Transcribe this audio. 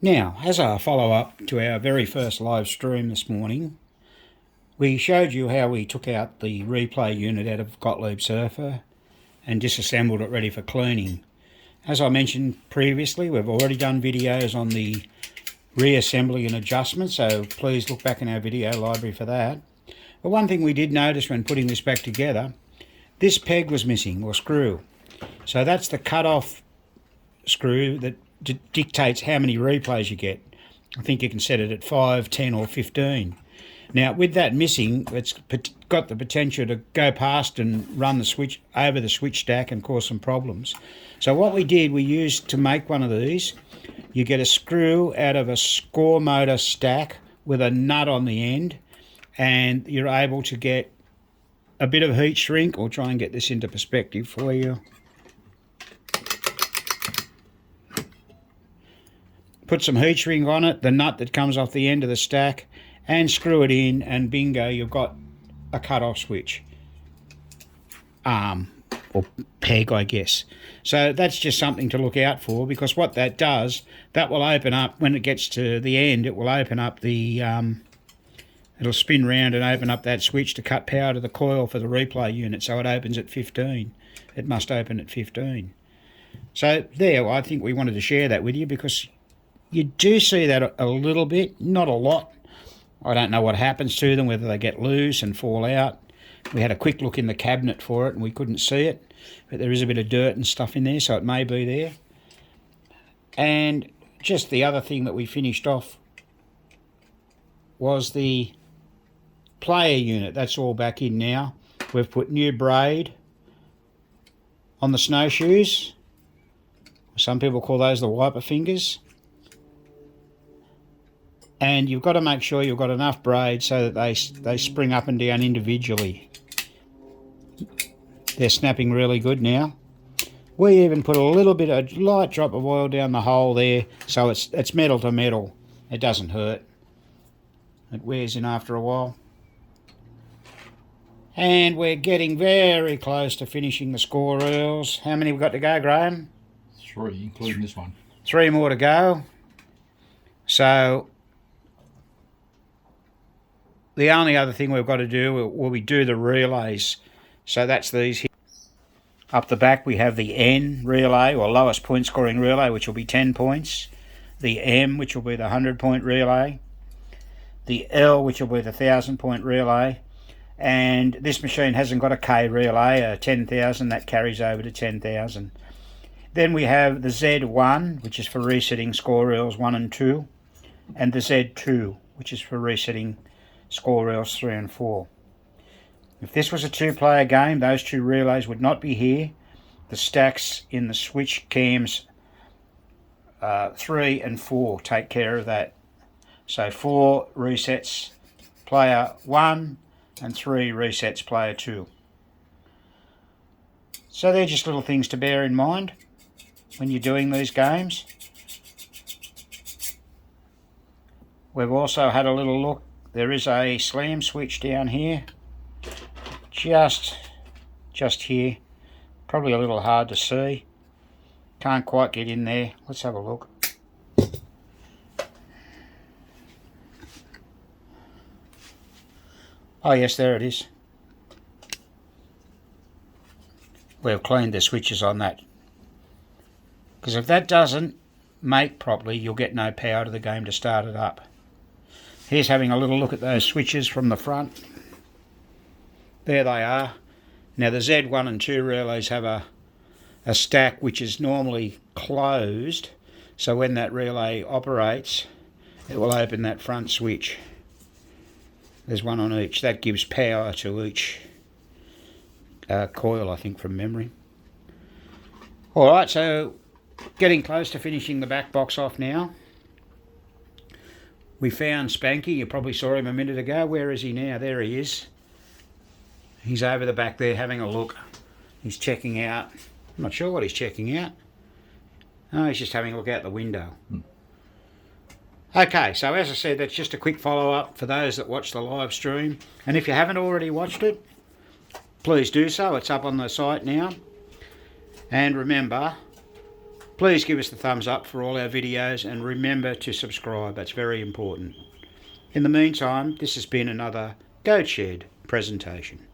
Now, as a follow-up to our very first live stream this morning, we showed you how we took out the replay unit out of Gottlieb Surfer and disassembled it ready for cleaning. As I mentioned previously, we've already done videos on the reassembly and adjustment, so please look back in our video library for that. But one thing we did notice when putting this back together, this peg was missing, or screw. So that's the cut-off screw that dictates how many replays you get. I think you can set it at 5, 10 or 15. Now with that missing, it's got the potential to go past and run the switch over the switch stack and cause some problems. So what we did, we used to make one of these, you get a screw out of a score motor stack with a nut on the end, and you're able to get a bit of heat shrink. I'll try and get this into perspective for you. Put some heat shrink on it, the nut that comes off the end of the stack, and screw it in, and bingo, you've got a cut-off switch. Or peg, I guess. So that's just something to look out for, because what that does, that will open up, when it gets to the end, it will open up the, it'll spin round and open up that switch to cut power to the coil for the replay unit, so it opens at 15. It must open at 15. So there, I think we wanted to share that with you, because you do see that a little bit, not a lot. I don't know what happens to them, whether they get loose and fall out. We had a quick look in the cabinet for it and we couldn't see it, but there is a bit of dirt and stuff in there, so it may be there. And just the other thing that we finished off was the player unit. That's all back in now. We've put new braid on the snowshoes. Some people call those the wiper fingers. And you've got to make sure you've got enough braid so that they spring up and down individually. They're snapping really good now. We even put a little bit, a light drop of oil down the hole there, so it's metal to metal. It doesn't hurt. It wears in after a while. And we're getting very close to finishing the score reels. How many we got to go, Graham? 3, including this one. 3 more to go. So the only other thing we've got to do will be do the relays. So that's these here. Up the back we have the N relay, or lowest point scoring relay, which will be 10 points. The M, which will be the 100-point relay. The L, which will be the 1,000-point relay. And this machine hasn't got a K relay, a 10,000, that carries over to 10,000. Then we have the Z1, which is for resetting score reels 1 and 2. And the Z2, which is for resetting score reels 3 and 4. If this was a 2-player game, those 2 relays would not be here. The stacks in the switch cams 3 and 4 take care of that. So 4 resets player 1 and 3 resets player 2. So they're just little things to bear in mind when you're doing these games. We've also had a little look. There is a slam switch down here, just here. Probably a little hard to see. Can't quite get in there. Let's have a look. Oh yes, there it is. We've cleaned the switches on that, because if that doesn't make properly, you'll get no power to the game to start it up. Here's having a little look at those switches from the front. There they are. Now the Z1 and 2 relays have a stack which is normally closed, so when that relay operates, it will open that front switch. There's one on each. That gives power to each coil, I think, from memory. Alright, so getting close to finishing the back box off now. We found Spanky. You probably saw him a minute ago. Where is he now? There he is. He's over the back there having a look. He's checking out. I'm not sure what he's checking out. Oh, he's just having a look out the window. Okay, so as I said, that's just a quick follow-up for those that watch the live stream. And if you haven't already watched it, please do so. It's up on the site now. And remember, Please give us the thumbs up for all our videos and remember to subscribe, that's very important. In the meantime, this has been another Goat Shed presentation.